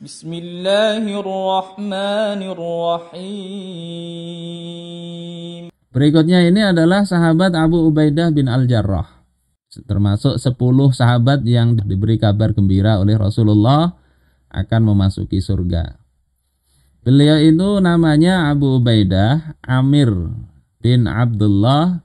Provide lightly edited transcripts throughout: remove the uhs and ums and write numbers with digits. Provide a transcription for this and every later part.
Bismillahirrahmanirrahim. Berikutnya ini adalah sahabat Abu Ubaidah bin Al-Jarrah, termasuk 10 sahabat yang diberi kabar gembira oleh Rasulullah akan memasuki surga. Beliau itu namanya Abu Ubaidah Amir bin Abdullah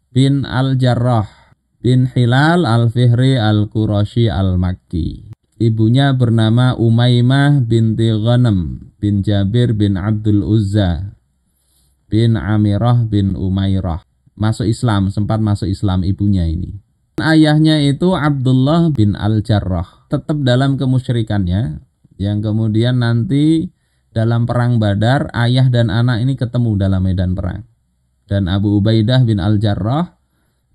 bin Al-Jarrah bin Hilal Al-Fihri Al-Qurashi Al-Makki. Ibunya bernama Umaymah binti Ghanam bin Jabir bin Abdul Uzza bin Amirah bin Umairah. Masuk Islam, sempat masuk Islam ibunya ini. Ayahnya itu Abdullah bin Al-Jarrah, tetap dalam kemusyrikannya, yang kemudian nanti dalam perang Badar ayah dan anak ini ketemu dalam medan perang. Dan Abu Ubaidah bin Al-Jarrah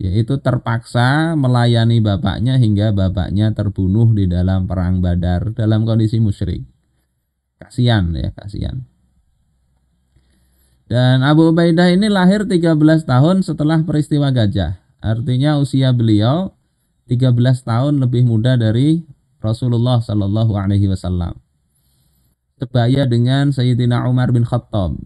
yaitu terpaksa melayani bapaknya hingga bapaknya terbunuh di dalam perang Badar dalam kondisi musyrik. Kasihan ya, kasihan. Dan Abu Ubaidah ini lahir 13 tahun setelah peristiwa Gajah. Artinya usia beliau 13 tahun lebih muda dari Rasulullah Shallallahu Alaihi Wasallam. Sebaya dengan Sayyidina Umar bin Khattab.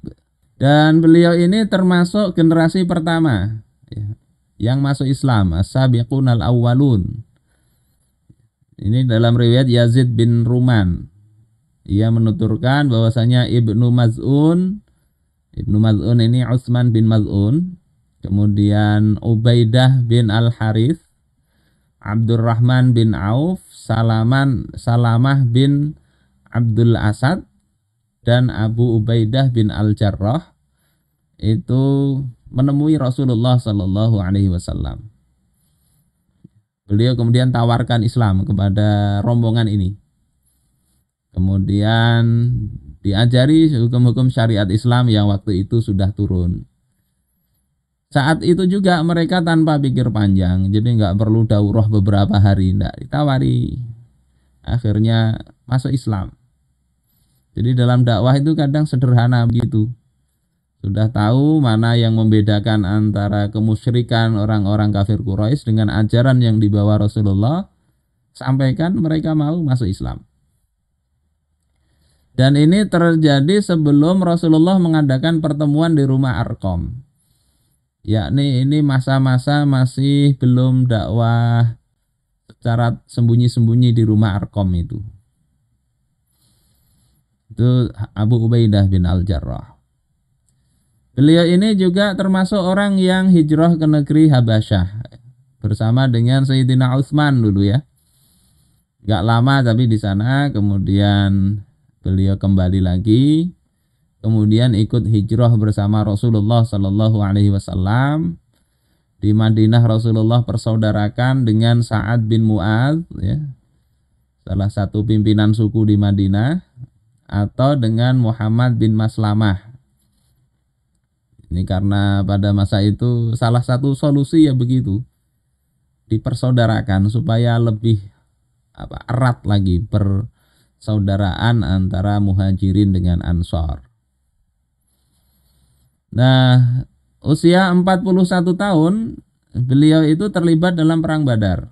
Dan beliau ini termasuk generasi pertama ya, yang masuk Islam, as-sabiqun al-awwalun. Ini dalam riwayat Yazid bin Ruman. Ia menuturkan bahwasanya Ibnu Maz'un ini Utsman bin Maz'un, kemudian Ubaidah bin Al-Harith, Abdurrahman bin Auf, Salamah bin Abdul Asad, dan Abu Ubaidah bin Al-Jarrah itu menemui Rasulullah Shallallahu Alaihi Wasallam. Beliau kemudian tawarkan Islam kepada rombongan ini. Kemudian diajari hukum-hukum syariat Islam yang waktu itu sudah turun. Saat itu juga mereka tanpa pikir panjang, jadi nggak perlu daurah beberapa hari, nggak ditawari. Akhirnya masuk Islam. Jadi dalam dakwah itu kadang sederhana begitu. Sudah tahu mana yang membedakan antara kemusyrikan orang-orang kafir Quraisy dengan ajaran yang dibawa Rasulullah, sampaikan, mereka mau masuk Islam. Dan ini terjadi sebelum Rasulullah mengadakan pertemuan di rumah Arqam. Yakni ini masa-masa masih belum dakwah secara sembunyi-sembunyi di rumah Arqam itu. Itu Abu Ubaidah bin Al-Jarrah. Beliau ini juga termasuk orang yang hijrah ke negeri Habasyah bersama dengan Sayyidina Utsman dulu ya. Gak lama tapi di sana, kemudian beliau kembali lagi, kemudian ikut hijrah bersama Rasulullah Shallallahu Alaihi Wasallam. Di Madinah Rasulullah persaudarakan dengan Sa'ad bin Mu'adz ya, salah satu pimpinan suku di Madinah, atau dengan Muhammad bin Maslamah. Ini karena pada masa itu salah satu solusi ya begitu, dipersaudarakan supaya lebih erat lagi persaudaraan antara muhajirin dengan ansor. Nah, usia 41 tahun beliau itu terlibat dalam perang Badar.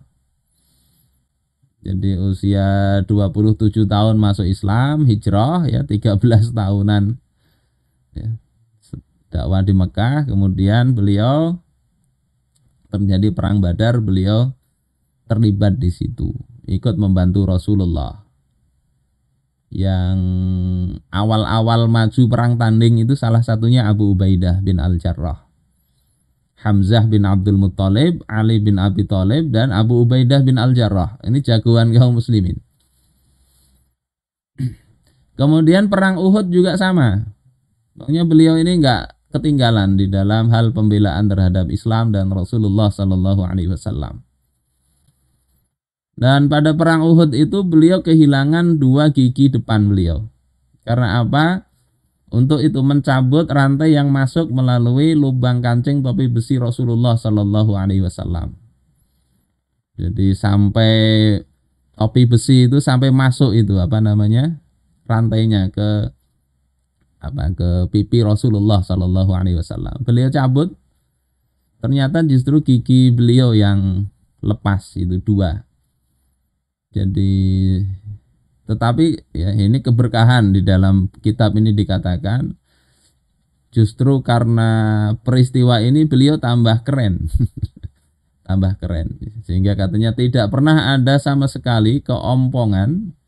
Jadi usia 27 tahun masuk Islam, hijrah ya, 13 tahunan ya, dakwah di Mekah, kemudian beliau terjadi perang Badar, beliau terlibat di situ, ikut membantu Rasulullah. Yang awal-awal maju perang tanding itu salah satunya Abu Ubaidah bin Al-Jarrah, Hamzah bin Abdul Muttalib, Ali bin Abi Thalib, dan Abu Ubaidah bin Al-Jarrah. Ini jagoan kaum muslimin. Kemudian perang Uhud juga sama. Pokoknya beliau ini enggak ketinggalan di dalam hal pembelaan terhadap Islam dan Rasulullah Sallallahu Alaihi Wasallam. Dan pada perang Uhud itu beliau kehilangan 2 gigi depan beliau. Karena apa? Untuk itu mencabut rantai yang masuk melalui lubang kancing topi besi Rasulullah Sallallahu Alaihi Wasallam. Jadi sampai topi besi itu sampai masuk itu rantainya ke pipi Rasulullah Sallallahu Alaihi Wasallam. Beliau cabut, ternyata justru gigi beliau yang lepas itu 2. Jadi Tetapi ya ini keberkahan di dalam kitab ini dikatakan justru karena peristiwa ini beliau tambah keren. Tambah keren. Sehingga katanya tidak pernah ada sama sekali keompongan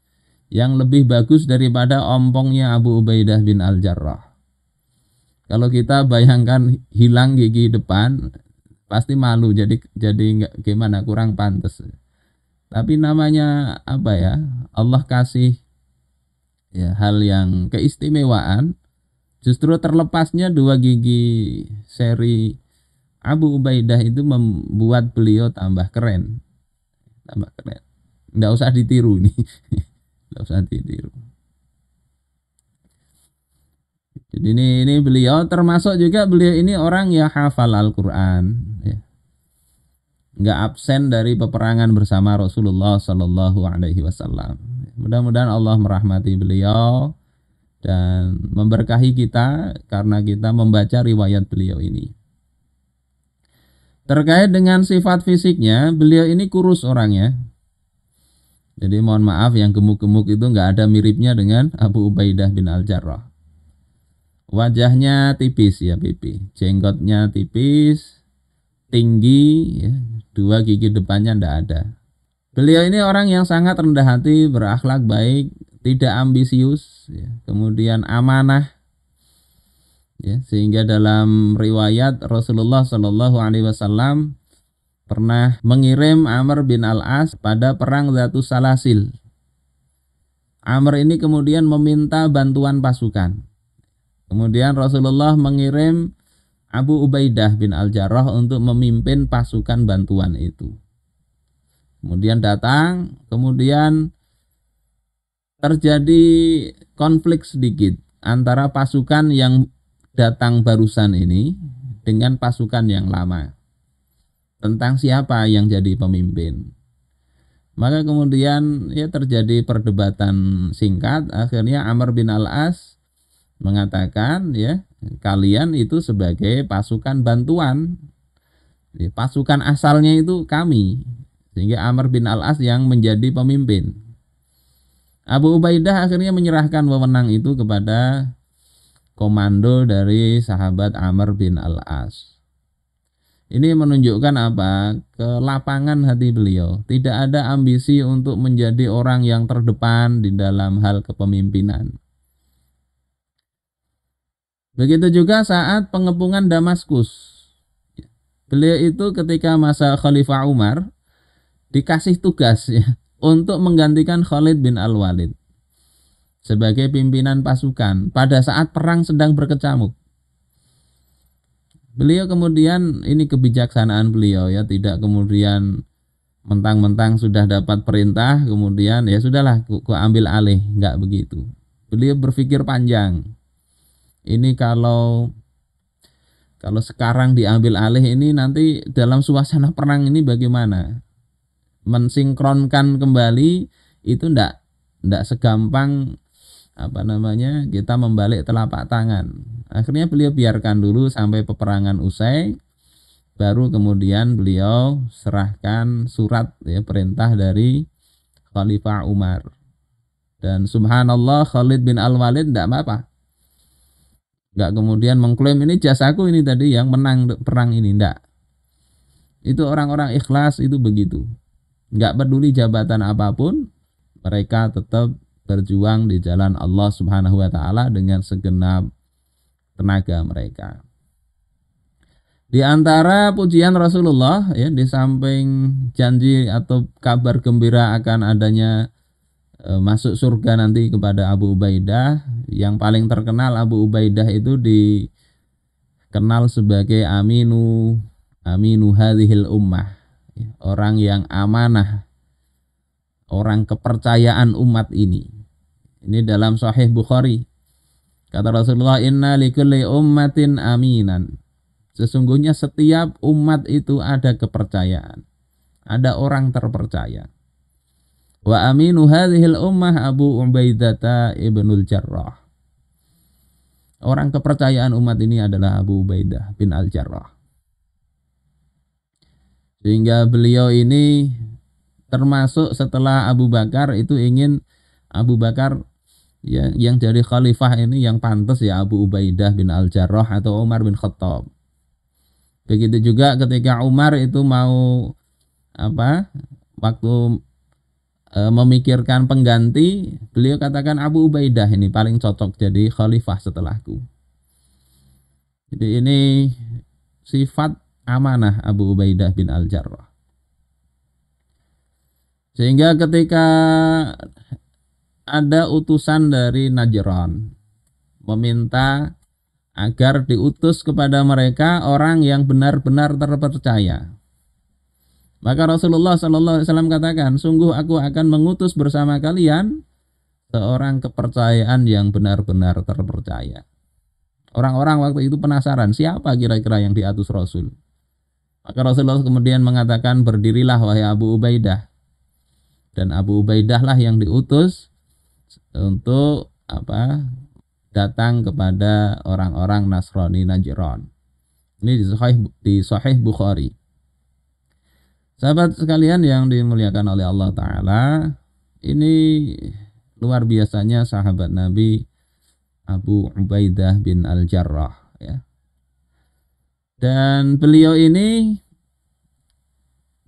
yang lebih bagus daripada ompongnya Abu Ubaidah bin Al-Jarrah. Kalau kita bayangkan hilang gigi depan, pasti malu, jadi nggak gimana, kurang pantas. Tapi namanya apa ya? Allah kasih ya hal yang keistimewaan. Justru terlepasnya dua gigi seri Abu Ubaidah itu membuat beliau tambah keren. Tambah keren. Nggak usah ditiru nih. Nggak usah ditiru. Jadi ini beliau termasuk juga beliau ini orang yang hafal Al-Quran. Ya. Nggak absen dari peperangan bersama Rasulullah Sallallahu Alaihi Wasallam. Mudah-mudahan Allah merahmati beliau dan memberkahi kita karena kita membaca riwayat beliau ini. Terkait dengan sifat fisiknya, beliau ini kurus orangnya. Jadi mohon maaf yang gemuk-gemuk itu nggak ada miripnya dengan Abu Ubaidah bin Al-Jarrah. Wajahnya tipis ya pipi, jenggotnya tipis, tinggi, ya, dua gigi depannya ndak ada. Beliau ini orang yang sangat rendah hati, berakhlak baik, tidak ambisius, ya, kemudian amanah, ya, sehingga dalam riwayat Rasulullah Shallallahu Alaihi Wasallam pernah mengirim Amr bin Al-As pada perang Zatus Salasil. Amr ini kemudian meminta bantuan pasukan. Kemudian Rasulullah mengirim Abu Ubaidah bin Al-Jarrah untuk memimpin pasukan bantuan itu. Kemudian datang, kemudian terjadi konflik sedikit antara pasukan yang datang barusan ini dengan pasukan yang lama. Tentang siapa yang jadi pemimpin. Maka kemudian ya terjadi perdebatan singkat, akhirnya Amr bin Al-As mengatakan ya kalian itu sebagai pasukan bantuan, ya, pasukan asalnya itu kami, sehingga Amr bin Al-As yang menjadi pemimpin. Abu Ubaidah akhirnya menyerahkan wewenang itu kepada komando dari sahabat Amr bin Al-As. Ini menunjukkan apa? Kelapangan hati beliau. Tidak ada ambisi untuk menjadi orang yang terdepan di dalam hal kepemimpinan. Begitu juga saat pengepungan Damaskus. Beliau itu ketika masa Khalifah Umar dikasih tugas ya untuk menggantikan Khalid bin Al-Walid sebagai pimpinan pasukan pada saat perang sedang berkecamuk. Beliau kemudian, ini kebijaksanaan beliau ya, tidak kemudian mentang-mentang sudah dapat perintah kemudian ya sudahlah ku ambil alih, enggak begitu. Beliau berpikir panjang. Ini kalau sekarang diambil alih ini nanti dalam suasana perang ini bagaimana? Mensinkronkan kembali itu enggak segampang kita membalik telapak tangan. Akhirnya beliau biarkan dulu sampai peperangan usai, baru kemudian beliau serahkan surat ya perintah dari Khalifah Umar. Dan subhanallah Khalid bin Al-Walid enggak apa-apa. Enggak kemudian mengklaim ini jasaku ini tadi yang menang perang ini, enggak. Itu orang-orang ikhlas itu begitu. Enggak peduli jabatan apapun, mereka tetap berjuang di jalan Allah Subhanahu wa taala dengan segenap tenaga mereka. Di antara pujian Rasulullah ya, di samping janji atau kabar gembira akan adanya masuk surga nanti kepada Abu Ubaidah, yang paling terkenal Abu Ubaidah itu dikenal sebagai aminu hadhil ummah, orang yang amanah, orang kepercayaan umat ini. Ini dalam Sahih Bukhari. Kata Rasulullah, inna likulli ummatin aminan. Sesungguhnya setiap umat itu ada kepercayaan. Ada orang terpercaya. Wa aminu hadhil ummah Abu Ubaidah ibnul Jarrah. Orang kepercayaan umat ini adalah Abu Ubaidah bin Al-Jarrah. Sehingga beliau ini termasuk setelah Abu Bakar itu ingin Abu Bakar ya yang jadi khalifah ini yang pantas ya Abu Ubaidah bin Al-Jarrah atau Umar bin Khattab. Begitu juga ketika Umar itu mau waktu memikirkan pengganti, beliau katakan Abu Ubaidah ini paling cocok jadi khalifah setelahku. Jadi ini sifat amanah Abu Ubaidah bin Al-Jarrah. Sehingga ketika ada utusan dari Najran meminta agar diutus kepada mereka orang yang benar-benar terpercaya, maka Rasulullah SAW katakan, sungguh aku akan mengutus bersama kalian seorang kepercayaan yang benar-benar terpercaya. Orang-orang waktu itu penasaran, siapa kira-kira yang diutus Rasul? Maka Rasulullah kemudian mengatakan, berdirilah wahai Abu Ubaidah. Dan Abu Ubaidah lah yang diutus untuk datang kepada orang-orang Nasrani Najran. Ini di Sahih Bukhari. Sahabat sekalian yang dimuliakan oleh Allah Ta'ala, ini luar biasanya sahabat Nabi Abu Ubaidah bin Al-Jarrah ya. Dan beliau ini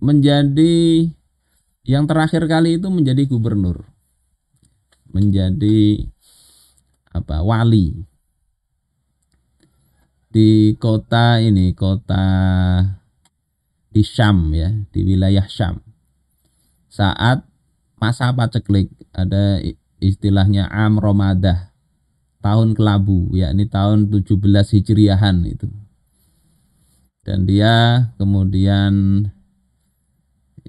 menjadi yang terakhir kali itu menjadi gubernur, menjadi wali di kota di Syam ya, di wilayah Syam. Saat masa paceklik, ada istilahnya Am Ramadah, tahun kelabu, yakni tahun 17 Hijriahan itu. Dan dia kemudian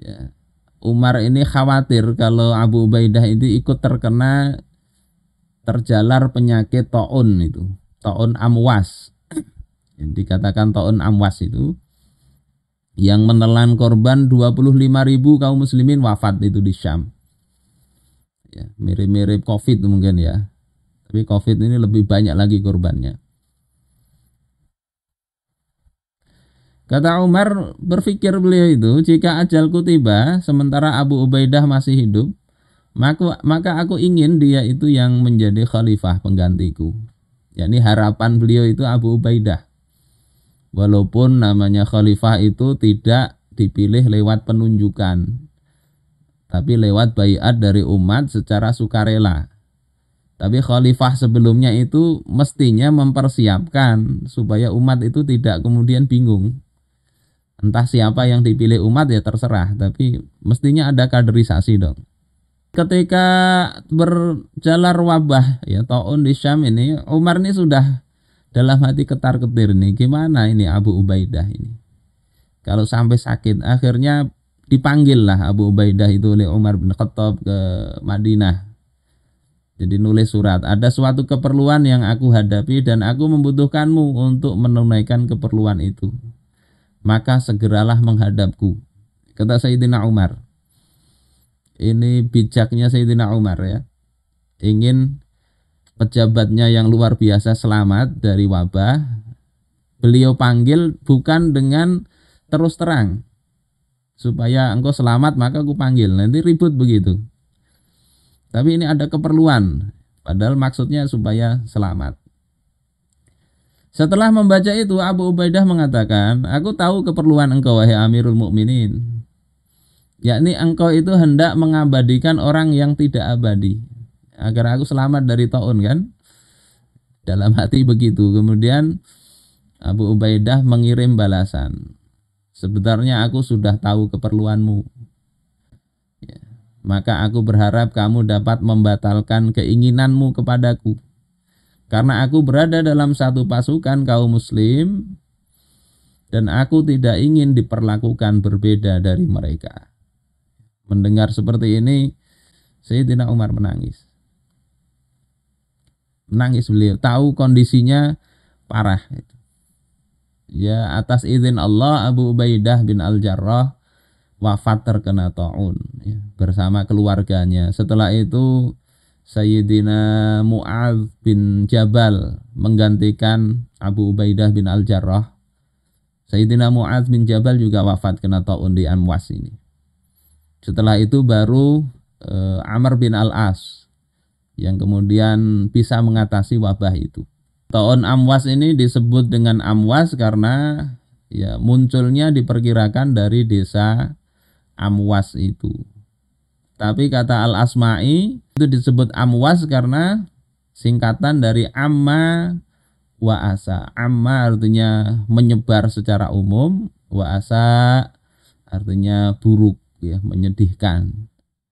ya, Umar ini khawatir kalau Abu Ubaidah itu ikut terjalar penyakit taun itu, taun amwas. Yang dikatakan taun amwas itu yang menelan korban 25.000 kaum muslimin wafat itu di Syam. Ya, mirip-mirip Covid mungkin ya. Tapi Covid ini lebih banyak lagi korbannya. Kata Umar, berpikir beliau itu, jika ajalku tiba sementara Abu Ubaidah masih hidup, maka aku ingin dia itu yang menjadi khalifah penggantiku. Yakni harapan beliau itu Abu Ubaidah. Walaupun namanya khalifah itu tidak dipilih lewat penunjukan, tapi lewat baiat dari umat secara sukarela. Tapi khalifah sebelumnya itu mestinya mempersiapkan supaya umat itu tidak kemudian bingung. Entah siapa yang dipilih umat ya terserah, tapi mestinya ada kaderisasi dong. Ketika berjalar wabah ya taun di Syam ini, Umar ini sudah dalam hati ketar-ketir nih, gimana ini Abu Ubaidah ini? Kalau sampai sakit, akhirnya dipanggil lah Abu Ubaidah itu oleh Umar bin Khattab ke Madinah. Jadi nulis surat, ada suatu keperluan yang aku hadapi dan aku membutuhkanmu untuk menunaikan keperluan itu. Maka segeralah menghadapku. Kata Sayyidina Umar. Ini bijaknya Sayyidina Umar ya. Ingin pejabatnya yang luar biasa selamat dari wabah. Beliau panggil bukan dengan terus terang. Supaya engkau selamat maka aku panggil. Nanti ribut begitu. Tapi ini ada keperluan. Padahal maksudnya supaya selamat. Setelah membaca itu, Abu Ubaidah mengatakan, aku tahu keperluan engkau wahai Amirul Mukminin. Yakni engkau itu hendak mengabadikan orang yang tidak abadi. Agar aku selamat dari taun kan. Dalam hati begitu. Kemudian Abu Ubaidah mengirim balasan. Sebenarnya aku sudah tahu keperluanmu. Ya. Maka aku berharap kamu dapat membatalkan keinginanmu kepadaku. Karena aku berada dalam satu pasukan kaum muslim dan aku tidak ingin diperlakukan berbeda dari mereka. Mendengar seperti ini, Sayyidina Umar menangis. Menangis beliau, tahu kondisinya parah. Ya, atas izin Allah, Abu Ubaidah bin Al-Jarrah wafat terkena taun ya, bersama keluarganya. Setelah itu Sayyidina Mu'adz bin Jabal menggantikan Abu Ubaidah bin Al-Jarrah. Sayyidina Mu'adz bin Jabal juga wafat kena taun di Amwas ini. Setelah itu baru Amr bin Al-As yang kemudian bisa mengatasi wabah itu. Ta'un Amwas ini disebut dengan Amwas karena ya munculnya diperkirakan dari desa Amwas itu. Tapi kata Al-Asma'i itu disebut Amwas karena singkatan dari Amma wa Asa. Amma artinya menyebar secara umum, wa Asa artinya buruk, ya, menyedihkan.